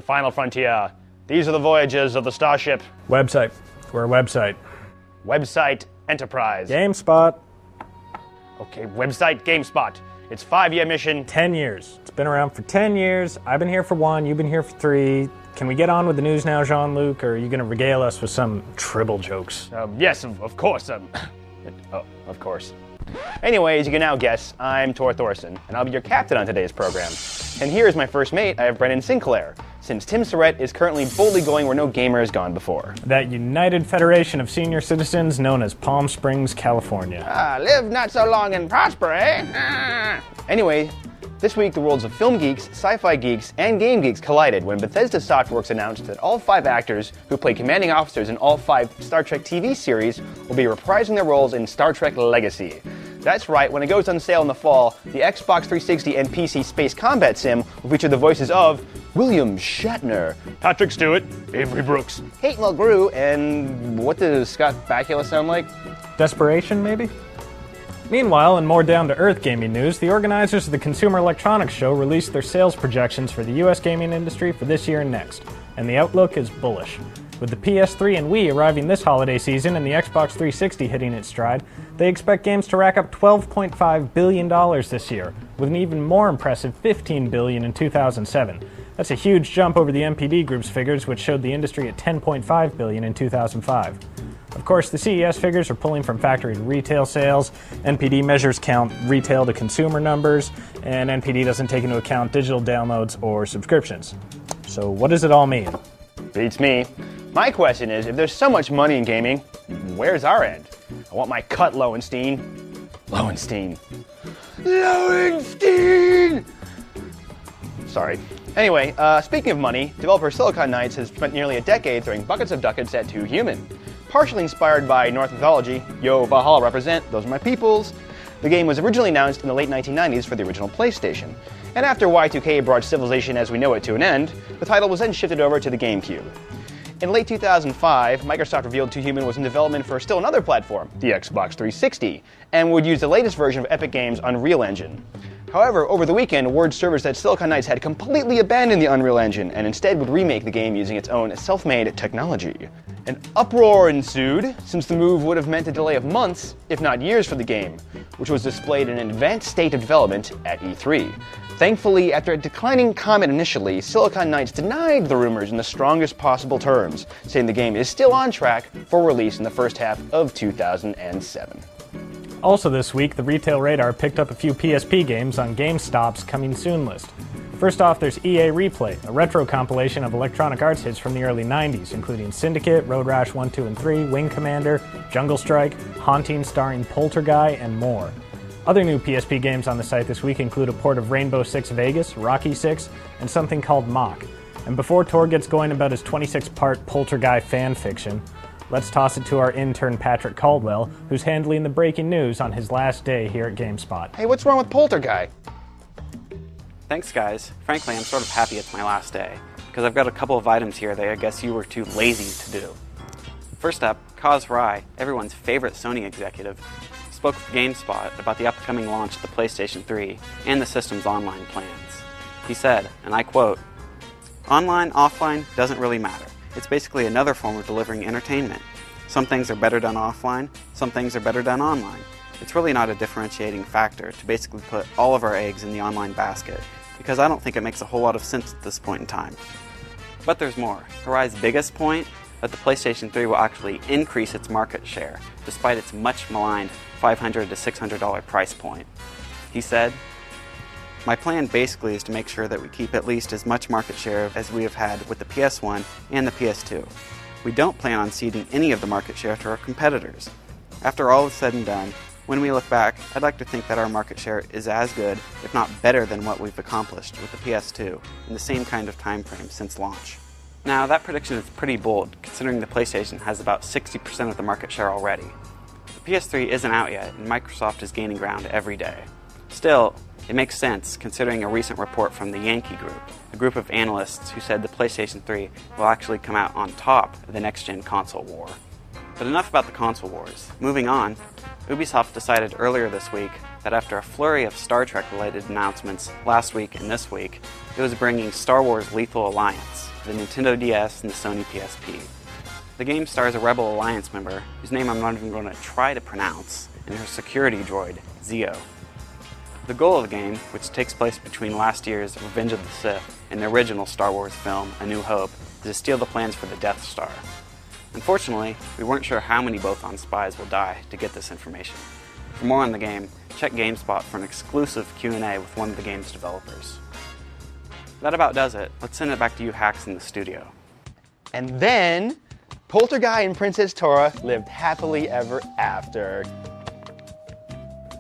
final frontier. These are the voyages of the starship. Website. We're a website. Website Enterprise. GameSpot. Okay, website GameSpot. It's 5-year mission. 10 years. It's been around for 10 years. I've been here for 1, you've been here for 3. Can we get on with the news now, Jean-Luc, or are you going to regale us with some tribble jokes? Yes, of course. Of course. Anyways, you can now guess, I'm Tor Thorson, and I'll be your captain on today's program. And here is my first mate, I have Brendan Sinclair, since Tim Surrett is currently boldly going where no gamer has gone before. That United Federation of Senior Citizens known as Palm Springs, California. Live not so long and prosper, eh? Anyway, this week the worlds of film geeks, sci-fi geeks, and game geeks collided when Bethesda Softworks announced that all 5 actors who play commanding officers in all 5 Star Trek TV series will be reprising their roles in Star Trek Legacy. That's right, when it goes on sale in the fall, the Xbox 360 and PC Space Combat Sim will feature the voices of William Shatner, Patrick Stewart, Avery Brooks, Kate Mulgrew, and what does Scott Bakula sound like? Desperation, maybe? Meanwhile, in more down-to-earth gaming news, the organizers of the Consumer Electronics Show released their sales projections for the US gaming industry for this year and next, and the outlook is bullish. With the PS3 and Wii arriving this holiday season and the Xbox 360 hitting its stride, they expect games to rack up $12.5 billion this year, with an even more impressive $15 billion in 2007. That's a huge jump over the NPD Group's figures, which showed the industry at $10.5 billion in 2005. Of course, the CES figures are pulling from factory to retail sales. NPD measures count retail to consumer numbers, and NPD doesn't take into account digital downloads or subscriptions. So what does it all mean? Beats me. My question is, if there's so much money in gaming, where's our end? I want my cut, Lowenstein. Lowenstein. Sorry. Anyway, speaking of money, developer Silicon Knights has spent nearly a decade throwing buckets of ducats at 2 Human. Partially inspired by Norse mythology, yo, Valhalla represent, those are my peoples, the game was originally announced in the late 1990s for the original PlayStation. And after Y2K brought civilization as we know it to an end, the title was then shifted over to the GameCube. In late 2005, Microsoft revealed 2 Human was in development for still another platform, the Xbox 360, and would use the latest version of Epic Games' Unreal Engine. However, over the weekend, word surfaced that Silicon Knights had completely abandoned the Unreal Engine and instead would remake the game using its own self-made technology. An uproar ensued, since the move would have meant a delay of months, if not years, for the game, which was displayed in an advanced state of development at E3. Thankfully, after a declining comment initially, Silicon Knights denied the rumors in the strongest possible terms, saying the game is still on track for release in the first half of 2007. Also this week, the Retail Radar picked up a few PSP games on GameStop's Coming Soon list. First off, there's EA Replay, a retro compilation of Electronic Arts hits from the early 90s, including Syndicate, Road Rash 1, 2, and 3, Wing Commander, Jungle Strike, Haunting starring Poltergeist, and more. Other new PSP games on the site this week include a port of Rainbow Six Vegas, Rocky 6, and something called Mock. And before Tor gets going about his 26-part Poltergeist fan fiction, let's toss it to our intern Patrick Caldwell, who's handling the breaking news on his last day here at GameSpot. Hey, what's wrong with Poltergeist? Thanks, guys. Frankly, I'm sort of happy it's my last day, because I've got a couple of items here that I guess you were too lazy to do. First up, Kaz Rai, everyone's favorite Sony executive, spoke with GameSpot about the upcoming launch of the PlayStation 3 and the system's online plans. He said, and I quote, "Online, offline, doesn't really matter. It's basically another form of delivering entertainment. Some things are better done offline, some things are better done online. It's really not a differentiating factor to basically put all of our eggs in the online basket, because I don't think it makes a whole lot of sense at this point in time." But there's more. Harai's biggest point, that the PlayStation 3 will actually increase its market share, despite its much maligned $500 to $600 price point. He said, "My plan basically is to make sure that we keep at least as much market share as we have had with the PS1 and the PS2. We don't plan on ceding any of the market share to our competitors. After all is said and done, when we look back, I'd like to think that our market share is as good, if not better than what we've accomplished with the PS2 in the same kind of time frame since launch." Now, that prediction is pretty bold, considering the PlayStation has about 60% of the market share already. The PS3 isn't out yet, and Microsoft is gaining ground every day. Still, it makes sense, considering a recent report from the Yankee Group, a group of analysts who said the PlayStation 3 will actually come out on top of the next-gen console war. But enough about the console wars. Moving on, Ubisoft decided earlier this week that that after a flurry of Star Trek-related announcements last week and this week, it was bringing Star Wars Lethal Alliance to the Nintendo DS and the Sony PSP. The game stars a Rebel Alliance member, whose name I'm not even going to try to pronounce, and her security droid, Zio. The goal of the game, which takes place between last year's Revenge of the Sith and the original Star Wars film, A New Hope, is to steal the plans for the Death Star. Unfortunately, we weren't sure how many Bothon spies will die to get this information. For more on the game, check GameSpot for an exclusive Q&A with one of the game's developers. That about does it. Let's send it back to you hacks in the studio. And then, Poltergeist and Princess Tora lived happily ever after.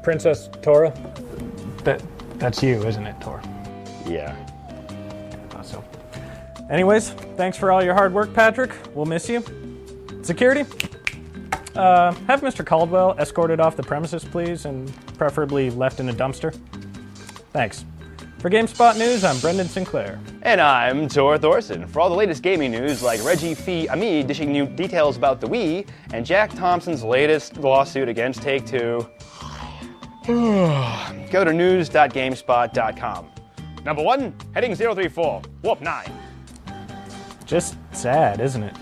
Princess Tora? That's you, isn't it, Tor? Yeah. Thought so. Anyways, thanks for all your hard work, Patrick. We'll miss you. Security? Have Mr. Caldwell escorted off the premises, please, and preferably left in a dumpster. Thanks. For GameSpot News, I'm Brendan Sinclair. And I'm Tor Thorson. For all the latest gaming news, like Reggie Fils-Aimé dishing new details about the Wii, and Jack Thompson's latest lawsuit against Take-Two, go to news.gamespot.com. Number 1, heading 034, warp 9. Just sad, isn't it?